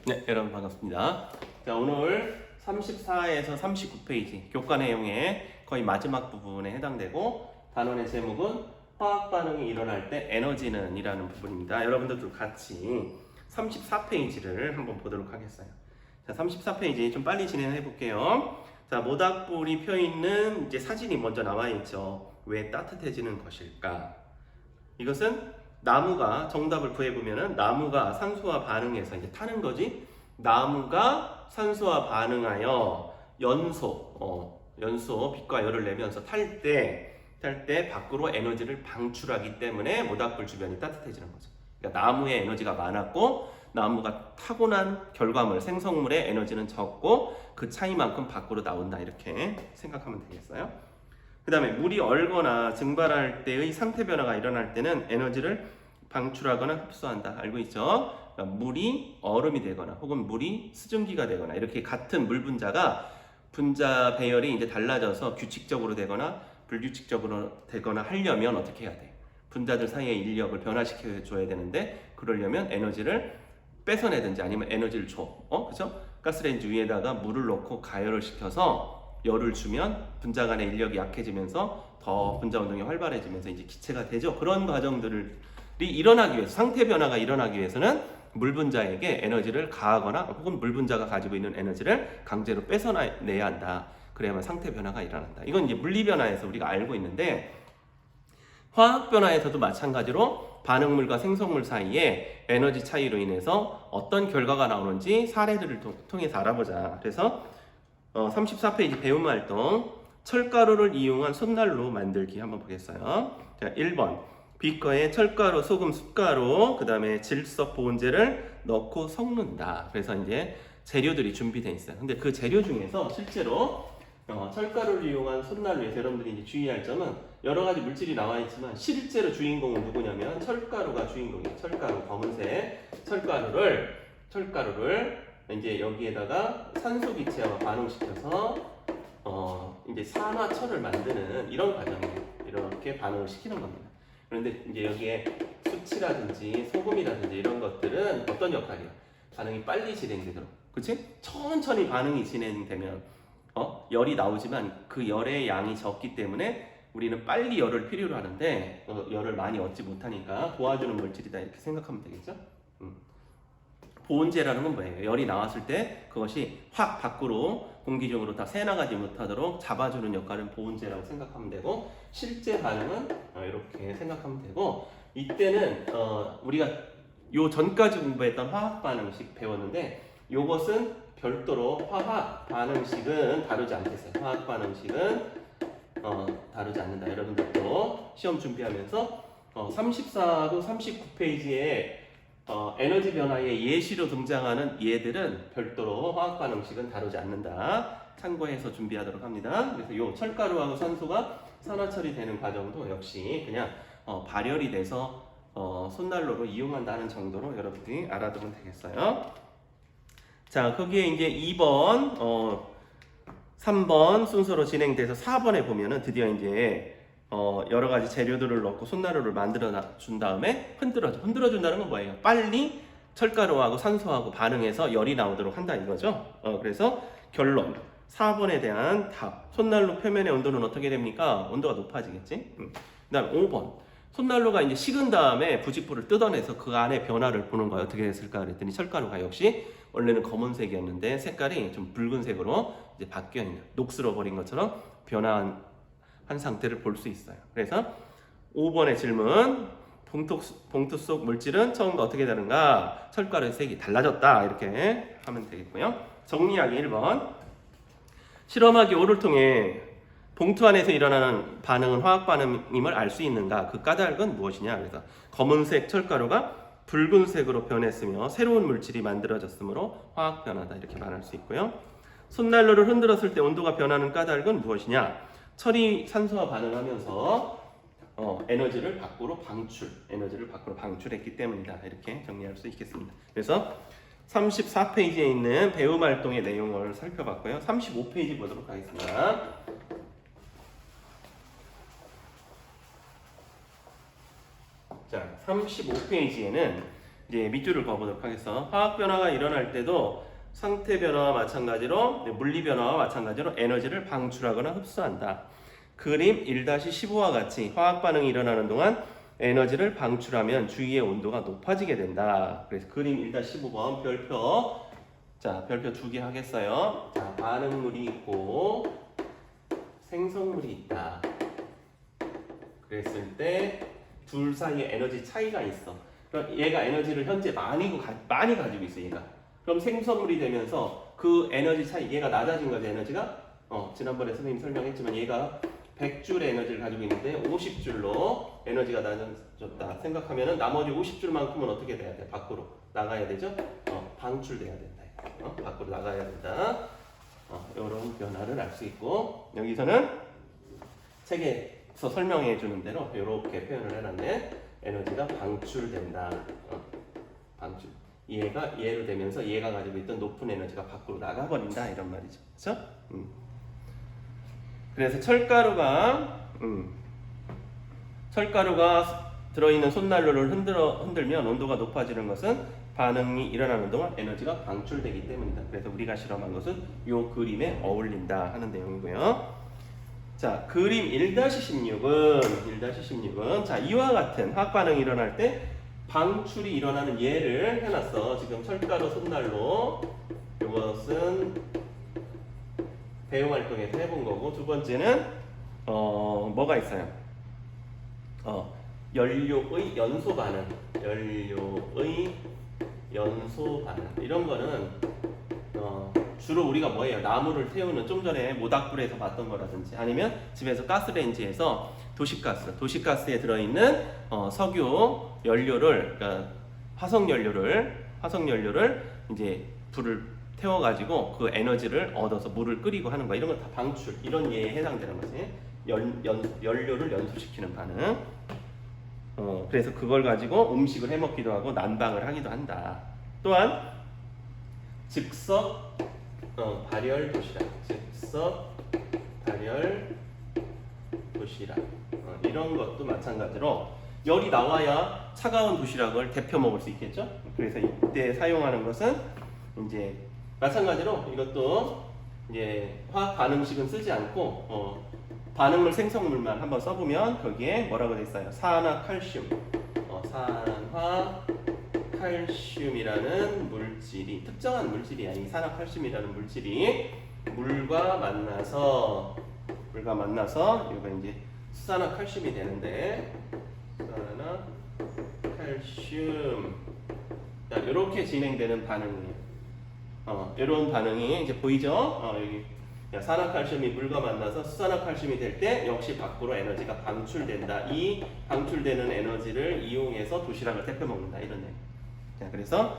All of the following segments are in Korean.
네, 여러분 반갑습니다. 자, 오늘 34에서 39페이지 교과 내용의 거의 마지막 부분에 해당되고 단원의 제목은 화학 반응이 일어날 때 에너지는 이라는 부분입니다. 여러분들도 같이 34페이지를 한번 보도록 하겠어요. 자, 34페이지 좀 빨리 진행해 볼게요. 자, 모닥불이 펴 있는 이제 사진이 먼저 나와 있죠. 왜 따뜻해지는 것일까? 이것은 나무가 정답을 구해보면은 나무가 산소와 반응해서 이제 타는 거지. 나무가 산소와 반응하여 연소 빛과 열을 내면서 탈 때 밖으로 에너지를 방출하기 때문에 모닥불 주변이 따뜻해지는 거죠. 그러니까 나무에 에너지가 많았고 나무가 타고난 결과물 생성물의 에너지는 적고 그 차이만큼 밖으로 나온다 이렇게 생각하면 되겠어요. 그 다음에 물이 얼거나 증발할 때의 상태 변화가 일어날 때는 에너지를 방출하거나 흡수한다. 알고 있죠? 그러니까 물이 얼음이 되거나 혹은 물이 수증기가 되거나 이렇게 같은 물 분자가 분자 배열이 이제 달라져서 규칙적으로 되거나 불규칙적으로 되거나 하려면 어떻게 해야 돼? 분자들 사이의 인력을 변화시켜 줘야 되는데 그러려면 에너지를 뺏어내든지 아니면 에너지를 줘. 그죠? 가스레인지 위에다가 물을 넣고 가열을 시켜서 열을 주면 분자 간의 인력이 약해지면서 더 분자 운동이 활발해지면서 이제 기체가 되죠. 그런 과정들이 일어나기 위해서 상태 변화가 일어나기 위해서는 물 분자에게 에너지를 가하거나 혹은 물 분자가 가지고 있는 에너지를 강제로 뺏어내야 한다. 그래야만 상태 변화가 일어난다. 이건 이제 물리 변화에서 우리가 알고 있는데 화학 변화에서도 마찬가지로 반응물과 생성물 사이에 에너지 차이로 인해서 어떤 결과가 나오는지 사례들을 통해서 알아보자. 그래서 34페이지 배움 활동 철가루를 이용한 손난로 만들기 한번 보겠어요. 자, 1번 비커에 철가루, 소금, 숟가루, 그 다음에 질석 보온제를 넣고 섞는다. 그래서 이제 재료들이 준비되어 있어요. 근데 그 재료 중에서 실제로 철가루를 이용한 손난로에서 여러분들이 이제 주의할 점은 여러 가지 물질이 나와 있지만 실제로 주인공은 누구냐면 철가루가 주인공이에요. 철가루, 검은색 철가루를 이제 여기에다가 산소 기체와 반응시켜서 이제 산화철을 만드는 이런 과정이에요. 이렇게 반응을 시키는 겁니다. 그런데 이제 여기에 수치라든지 소금이라든지 이런 것들은 어떤 역할이야? 반응이 빨리 진행되도록, 그치? 천천히 반응이 진행되면 열이 나오지만 그 열의 양이 적기 때문에 우리는 빨리 열을 필요로 하는데 열을 많이 얻지 못하니까 도와주는 물질이다 이렇게 생각하면 되겠죠? 보온제라는 건 뭐예요? 열이 나왔을 때 그것이 확 밖으로 공기 중으로 다 새나가지 못하도록 잡아주는 역할은 보온제라고 생각하면 되고 실제 반응은 이렇게 생각하면 되고 이때는 우리가 요 전까지 공부했던 화학 반응식 배웠는데 요것은 별도로 화학 반응식은 다루지 않겠어요. 화학 반응식은 다루지 않는다. 여러분들도 시험 준비하면서 34하고 39페이지에 에너지 변화의 예시로 등장하는 얘들은 별도로 화학 반응식은 다루지 않는다. 참고해서 준비하도록 합니다. 그래서 이 철가루하고 산소가 산화철이 되는 과정도 역시 그냥 발열이 돼서 손난로로 이용한다는 정도로 여러분들이 알아두면 되겠어요. 자, 거기에 이제 2번, 3번 순서로 진행돼서 4번에 보면은 드디어 이제 여러 가지 재료들을 넣고 손난로를 만들어 준 다음에 흔들어준다는 건 뭐예요? 빨리 철가루하고 산소하고 반응해서 열이 나오도록 한다 이거죠. 그래서 결론 4번에 대한 답. 손난로 표면의 온도는 어떻게 됩니까? 온도가 높아지겠지. 그다음 5번 손난로가 이제 식은 다음에 부직포를 뜯어내서 그 안에 변화를 보는 거예요. 어떻게 됐을까 그랬더니 철가루가 역시 원래는 검은색이었는데 색깔이 좀 붉은색으로 이제 바뀌어 있는 녹슬어 버린 것처럼 변화한 상태를 볼 수 있어요. 그래서 5번의 질문 봉투 속 물질은 처음과 어떻게 다른가? 철가루의 색이 달라졌다 이렇게 하면 되겠고요. 정리하기 1번 실험하기 5를 통해 봉투 안에서 일어나는 반응은 화학 반응임을 알 수 있는가? 그 까닭은 무엇이냐? 그래서 검은색 철가루가 붉은색으로 변했으며 새로운 물질이 만들어졌으므로 화학 변화다 이렇게 말할 수 있고요. 손난로를 흔들었을 때 온도가 변하는 까닭은 무엇이냐? 철이 산소와 반응하면서 에너지를 밖으로 방출했기 때문이다 이렇게 정리할 수 있겠습니다. 그래서 34페이지에 있는 배움 활동의 내용을 살펴봤고요. 35페이지 보도록 하겠습니다. 자, 35페이지에는 이제 밑줄을 그어보도록 하겠어. 화학 변화가 일어날 때도 상태 변화와 마찬가지로 물리 변화와 마찬가지로 에너지를 방출하거나 흡수한다. 그림 1-15와 같이 화학 반응이 일어나는 동안 에너지를 방출하면 주위의 온도가 높아지게 된다. 그래서 그림 1-15번 별표. 자, 별표 2개 하겠어요. 자, 반응물이 있고 생성물이 있다. 그랬을 때 둘 사이에 에너지 차이가 있어. 그럼 얘가 에너지를 현재 많이 가지고 있어, 얘가. 그럼 생성물이 되면서 그 에너지 차이, 얘가 낮아진 거지, 에너지가. 지난번에 선생님 설명했지만 얘가 100줄 에너지를 가지고 있는데 50줄로 에너지가 낮아졌다 생각하면은 나머지 50줄만큼은 어떻게 돼야 돼? 밖으로 나가야 되죠? 방출돼야 된다. 밖으로 나가야 된다. 이런 변화를 알 수 있고, 여기서는 책에서 설명해 주는 대로 이렇게 표현을 해놨네. 에너지가 방출된다. 방출. 얘로 되면서 얘가 가지고 있던 높은 에너지가 밖으로 나가버린다, 이런 말이죠. 그렇죠? 그래서 철가루가 들어있는 손난로를 흔들면 온도가 높아지는 것은 반응이 일어나는 동안 에너지가 방출되기 때문이다. 그래서 우리가 실험한 것은 이 그림에 어울린다 하는 내용이고요. 자, 그림 1-16은 자, 이와 같은 화학 반응이 일어날 때 방출이 일어나는 예를 해놨어. 지금 철가루 손난로, 이것은 배움 활동에서 해본 거고, 두 번째는 뭐가 있어요? 연료의 연소 반응, 이런 거는 주로 우리가 뭐예요? 나무를 태우는, 좀 전에 모닥불에서 봤던 거라든지, 아니면 집에서 가스레인지에서 도시가스에 들어있는 석유 연료를, 그러니까 화석 연료를 이제 불을 태워가지고 그 에너지를 얻어서 물을 끓이고 하는 거, 이런 건 다 방출, 이런 예에 해당되는 거지. 연료를 연소시키는 반응. 그래서 그걸 가지고 음식을 해 먹기도 하고 난방을 하기도 한다. 또한 즉석 발열 도시락, 이런 것도 마찬가지로 열이 나와야 차가운 도시락을 데펴 먹을 수 있겠죠. 그래서 이때 사용하는 것은 이제 마찬가지로 이것도 이제 화학 반응식은 쓰지 않고 반응물 생성물만 한번 써보면 거기에 뭐라고 돼 있어요? 산화칼슘, 산화칼슘이라는 물질이, 특정한 물질이야. 이 산화칼슘이라는 물질이 물과 만나서 이거 이제 수산화칼슘이 되는데, 수산화칼슘, 이렇게 진행되는 반응이에요. 이런 반응이 이제 보이죠? 여기 산화칼슘이 물과 만나서 수산화칼슘이 될 때 역시 밖으로 에너지가 방출된다. 이 방출되는 에너지를 이용해서 도시락을 데펴 먹는다, 이런 얘기. 자, 그래서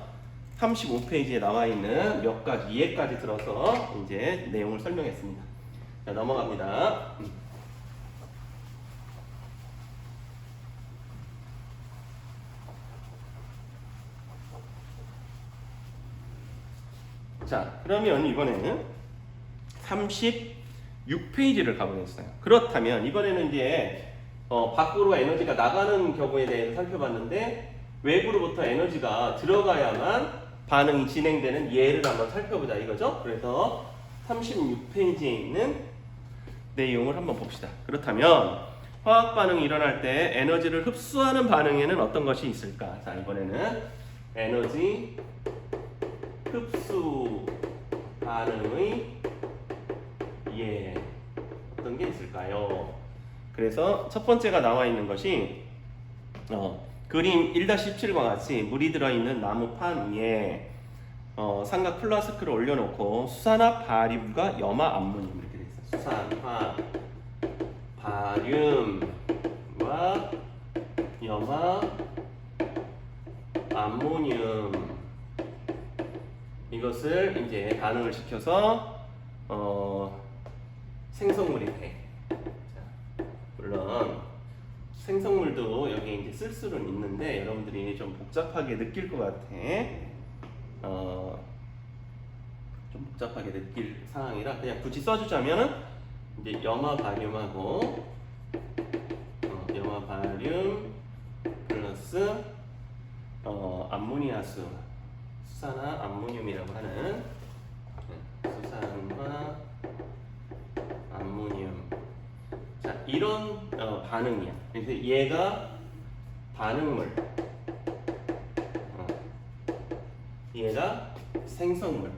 35페이지에 나와 있는 몇 가지 예까지 들어서 이제 내용을 설명했습니다. 자, 넘어갑니다. 자, 그러면 이번에는 36페이지를 가보겠어요. 그렇다면 이번에는 이제 밖으로 에너지가 나가는 경우에 대해서 살펴봤는데, 외부로부터 에너지가 들어가야만 반응이 진행되는 예를 한번 살펴보자, 이거죠. 그래서 36페이지에 있는 내용을 한번 봅시다. 그렇다면 화학 반응이 일어날 때 에너지를 흡수하는 반응에는 어떤 것이 있을까? 자, 이번에는 에너지 흡수 반응의 예, 어떤 게 있을까요? 그래서 첫 번째가 나와 있는 것이 그림 1-17과 같이 물이 들어있는 나무판 위에 삼각 플라스크를 올려놓고 수산화 바륨과 염화 암모늄, 이렇게 돼 있어요. 수산화 바륨과 염화 암모늄, 이것을 이제 반응을 시켜서 생성물이 돼. 자, 물론 생성물도 여기 이제 쓸 수는 있는데 여러분들이 좀 복잡하게 느낄 것 같아. 좀 복잡하게 느낄 상황이라 그냥 굳이 써주자면은 이제 염화 바륨 플러스 암모니아수, 수산화 암모늄이라고 하는 수산화 암모늄. 자, 이런 반응이야. 그래서 얘가 반응물, 얘가 생성물.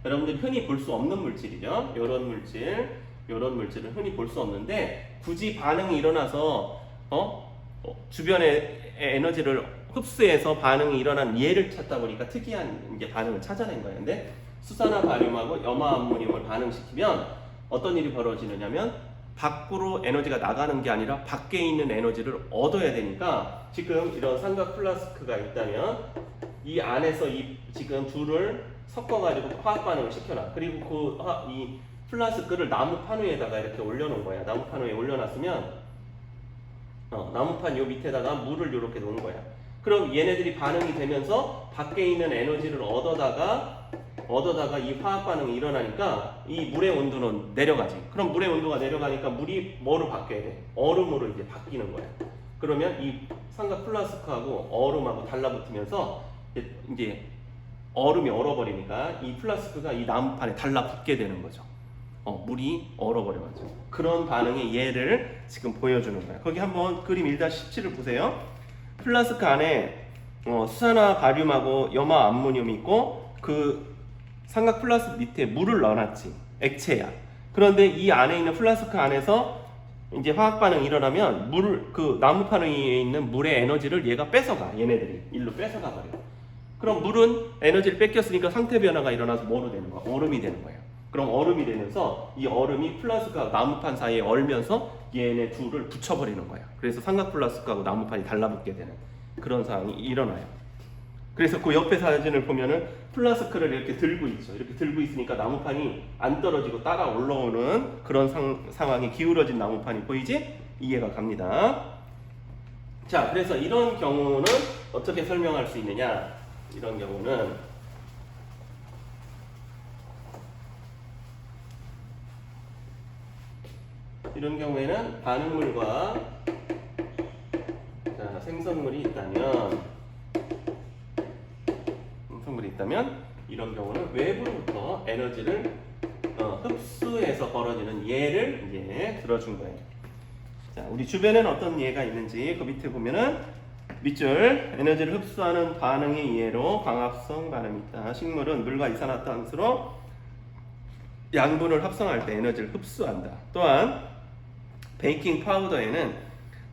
여러분들이 흔히 볼 수 없는 물질이죠. 이런 물질은 흔히 볼 수 없는데 굳이 반응이 일어나서 주변의 에너지를 흡수해서 반응이 일어난 얘를 찾다 보니까 특이한 이제 반응을 찾아낸 거예요. 근데 수산화 바륨하고 염화 암모늄을 반응시키면 어떤 일이 벌어지느냐면 밖으로 에너지가 나가는 게 아니라 밖에 있는 에너지를 얻어야 되니까 지금 이런 삼각 플라스크가 있다면 이 안에서 지금 둘을 섞어가지고 화학 반응을 시켜놔. 그리고 이 플라스크를 나무판 위에다가 이렇게 올려놓은 거야. 나무판 위에 올려놨으면 나무판 요 밑에다가 물을 이렇게 놓은 거야. 그럼 얘네들이 반응이 되면서 밖에 있는 에너지를 얻어다가 이 화학 반응이 일어나니까 이 물의 온도는 내려가지. 그럼 물의 온도가 내려가니까 물이 뭐로 바뀌어야 돼? 얼음으로 이제 바뀌는 거야. 그러면 이 삼각 플라스크하고 얼음하고 달라붙으면서 이제 얼음이 얼어버리니까 이 플라스크가 이 나무판에 달라붙게 되는 거죠. 물이 얼어버려가지고. 그런 반응의 예를 지금 보여주는 거야. 거기 한번 그림 1-17을 보세요. 플라스크 안에 수산화 바륨하고 염화 암모늄이 있고 그 삼각 플라스크 밑에 물을 넣어놨지. 액체야. 그런데 이 안에 있는 플라스크 안에서 이제 화학 반응이 일어나면 그 나무판 위에 있는 물의 에너지를 얘가 뺏어가. 얘네들이 일로 뺏어가 버려. 그럼 물은 에너지를 뺏겼으니까 상태 변화가 일어나서 뭐로 되는 거야? 얼음이 되는 거예요. 그럼 얼음이 되면서 이 얼음이 플라스크와 나무판 사이에 얼면서 얘네 둘을 붙여버리는 거야. 그래서 삼각 플라스크하고 나무판이 달라붙게 되는 그런 상황이 일어나요. 그래서 그 옆에 사진을 보면은 플라스크를 이렇게 들고 있죠. 이렇게 들고 있으니까 나무판이 안 떨어지고 따라 올라오는 그런 상황이 기울어진 나무판이 보이지? 이해가 갑니다. 자, 그래서 이런 경우는 어떻게 설명할 수 있느냐? 이런 경우는 이런 경우에는 반응물과 생성물이 있다면 이런 경우는 외부로부터 에너지를 흡수해서 벌어지는 예를 이제 들어준 거예요. 자, 우리 주변에는 어떤 예가 있는지 그 밑에 보면은 밑줄 에너지를 흡수하는 반응의 예로 광합성 반응이 있다. 식물은 물과 이산화탄소로 양분을 합성할 때 에너지를 흡수한다. 또한 베이킹 파우더에는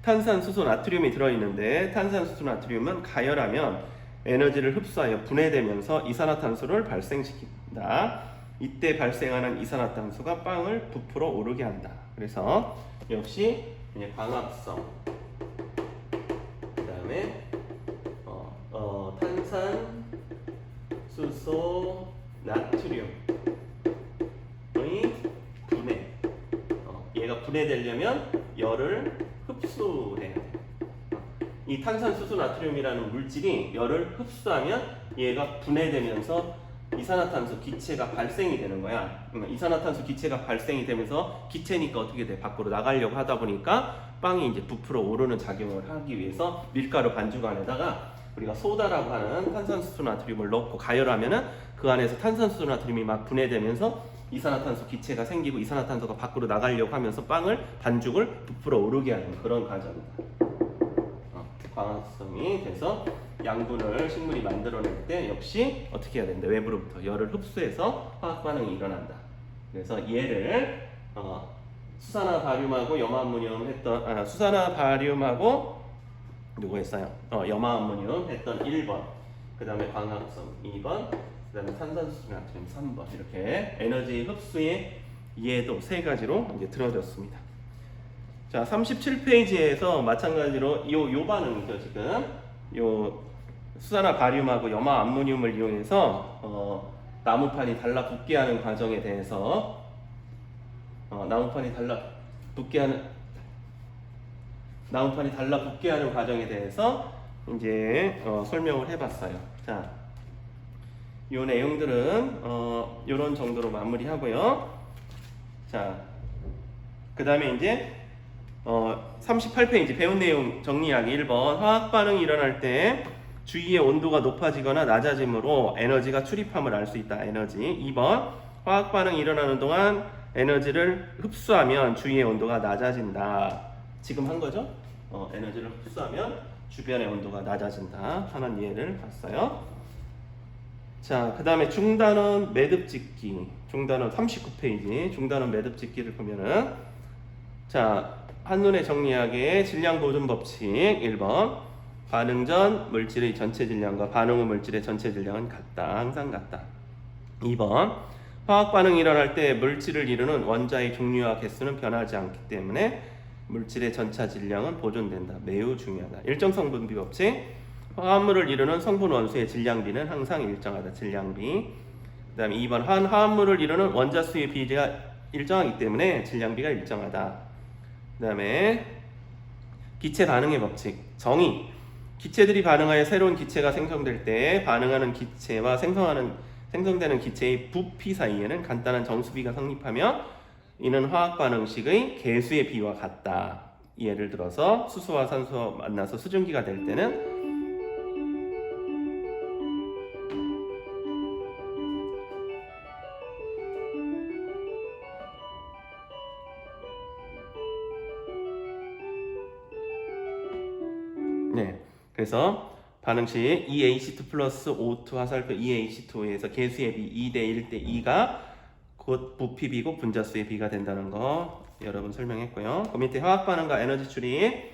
탄산수소 나트륨이 들어있는데 탄산수소 나트륨은 가열하면 에너지를 흡수하여 분해되면서 이산화탄소를 발생시킨다. 이때 발생하는 이산화탄소가 빵을 부풀어 오르게 한다. 그래서 역시 광합성, 그 다음에 탄산수소 나트륨의 분해. 얘가 분해되려면 열을 흡수해야 돼. 이 탄산수소 나트륨이라는 물질이 열을 흡수하면 얘가 분해되면서 이산화탄소 기체가 발생이 되는 거야. 이산화탄소 기체가 발생이 되면서 기체니까 어떻게 돼? 밖으로 나가려고 하다 보니까 빵이 이제 부풀어 오르는 작용을 하기 위해서 밀가루 반죽 안에다가 우리가 소다라고 하는 탄산수소 나트륨을 넣고 가열하면은 그 안에서 탄산수소 나트륨이 막 분해되면서 이산화탄소 기체가 생기고 이산화탄소가 밖으로 나가려고 하면서 반죽을 부풀어 오르게 하는 그런 과정이다. 광합성이 돼서 양분을 식물이 만들어낼 때 역시 어떻게 해야 된다? 외부로부터 열을 흡수해서 화학 반응이 일어난다. 그래서 얘를 수산화 바륨하고 염화 암모늄 했던 수산화 바륨하고 누구 했어요? 염화 암모늄 했던 1번, 그 다음에 광합성 2번, 그 다음에 탄산수소 나트륨 3번 이렇게 에너지 흡수의 예도 세 가지로 이제 들어졌습니다. 자, 37페이지에서 마찬가지로 요 반응이죠. 지금 요 수산화 바륨하고 염화 암모늄을 이용해서 나무판이 달라붙게 하는 과정에 대해서 나무판이 달라붙게 하는 과정에 대해서 이제 설명을 해봤어요. 자, 요 내용들은 요런 정도로 마무리하고요. 자, 그 다음에 이제 38페이지 배운 내용 정리하기 1번 화학 반응이 일어날 때 주위의 온도가 높아지거나 낮아짐으로 에너지가 출입함을 알 수 있다. 에너지. 2번 화학 반응이 일어나는 동안 에너지를 흡수하면 주위의 온도가 낮아진다. 지금 한 거죠? 에너지를 흡수하면 주변의 온도가 낮아진다 하는 이해를 봤어요. 자, 그 다음에 중단원 매듭짓기. 중단원 39페이지. 중단원 매듭짓기를 보면은 자, 한눈에 정리하게 질량 보존 법칙 1번. 반응 전 물질의 전체 질량과 반응 후 물질의 전체 질량은 같다. 항상 같다. 2번. 화학 반응이 일어날 때 물질을 이루는 원자의 종류와 개수는 변하지 않기 때문에 물질의 전차 질량은 보존된다. 매우 중요하다. 일정 성분비 법칙. 화합물을 이루는 성분 원소의 질량비는 항상 일정하다. 질량비. 그 다음에 2번. 한 화합물을 이루는 원자 수의 비례가 일정하기 때문에 질량비가 일정하다. 그 다음에 기체 반응의 법칙. 정의. 기체들이 반응하여 새로운 기체가 생성될 때 반응하는 기체와 생성되는 기체의 부피 사이에는 간단한 정수비가 성립하며 이는 화학 반응식의 개수의 비와 같다. 예를 들어서 수소와 산소가 만나서 수증기가 될 때는 그래서 반응식 2H2 플러스 O2 화살표 2H2에서 개수의 비 2대 1대 2가 곧 부피비고 분자수의 비가 된다는 거 여러분 설명했고요. 그 밑에 화학 반응과 에너지 출입.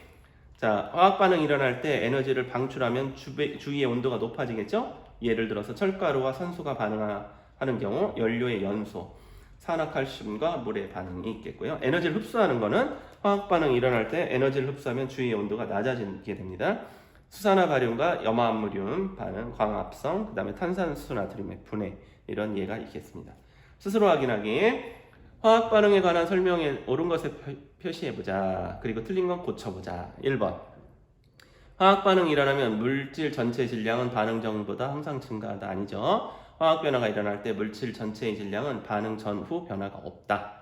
자, 화학 반응이 일어날 때 에너지를 방출하면 주위의 온도가 높아지겠죠? 예를 들어서 철가루와 산소가 반응하는 경우 연료의 연소, 산화칼슘과 물의 반응이 있겠고요. 에너지를 흡수하는 거는 화학 반응이 일어날 때 에너지를 흡수하면 주위의 온도가 낮아지게 됩니다. 수산화 바륨과 염화암모늄 반응, 광합성, 그 다음에 탄산수 나트륨의 분해 이런 예가 있겠습니다. 스스로 확인하기. 화학 반응에 관한 설명에 옳은 것을 표시해보자. 그리고 틀린 건 고쳐보자. 1번. 화학 반응이 일어나면 물질 전체 질량은 반응 전보다 항상 증가하다. 아니죠. 화학 변화가 일어날 때 물질 전체의 질량은 반응 전후 변화가 없다.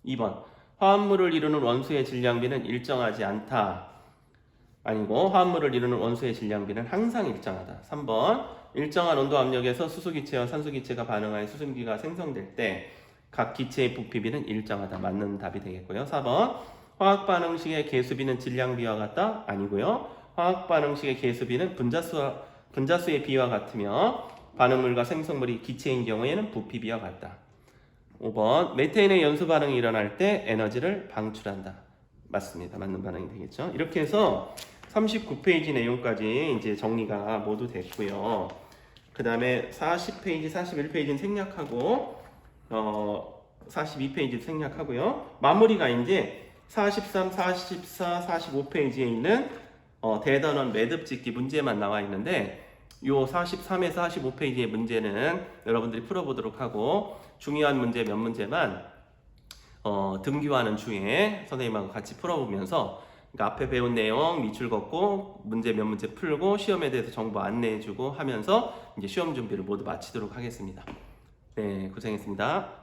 2번. 화합물을 이루는 원소의 질량비는 일정하지 않다. 아니고 화합물을 이루는 원소의 질량비는 항상 일정하다. 3번. 일정한 온도 압력에서 수소기체와 산소기체가 반응하여 수증기가 생성될 때 각 기체의 부피비는 일정하다. 맞는 답이 되겠고요. 4번. 화학 반응식의 개수비는 질량비와 같다? 아니고요. 화학 반응식의 개수비는 분자수의 비와 같으며 반응물과 생성물이 기체인 경우에는 부피비와 같다. 5번. 메테인의 연소 반응이 일어날 때 에너지를 방출한다. 맞습니다. 맞는 반응이 되겠죠. 이렇게 해서 39페이지 내용까지 이제 정리가 모두 됐고요. 그 다음에 40페이지, 41페이지는 생략하고 42페이지 생략하고요. 마무리가 이제 43, 44, 45페이지에 있는 대단원 매듭짓기 문제만 나와 있는데 요 43에서 45페이지의 문제는 여러분들이 풀어보도록 하고 중요한 문제 몇 문제만 등교하는 중에 선생님하고 같이 풀어보면서 그러니까 앞에 배운 내용 밑줄 긋고 문제 몇 문제 풀고 시험에 대해서 정보 안내해주고 하면서 이제 시험 준비를 모두 마치도록 하겠습니다. 네, 고생했습니다.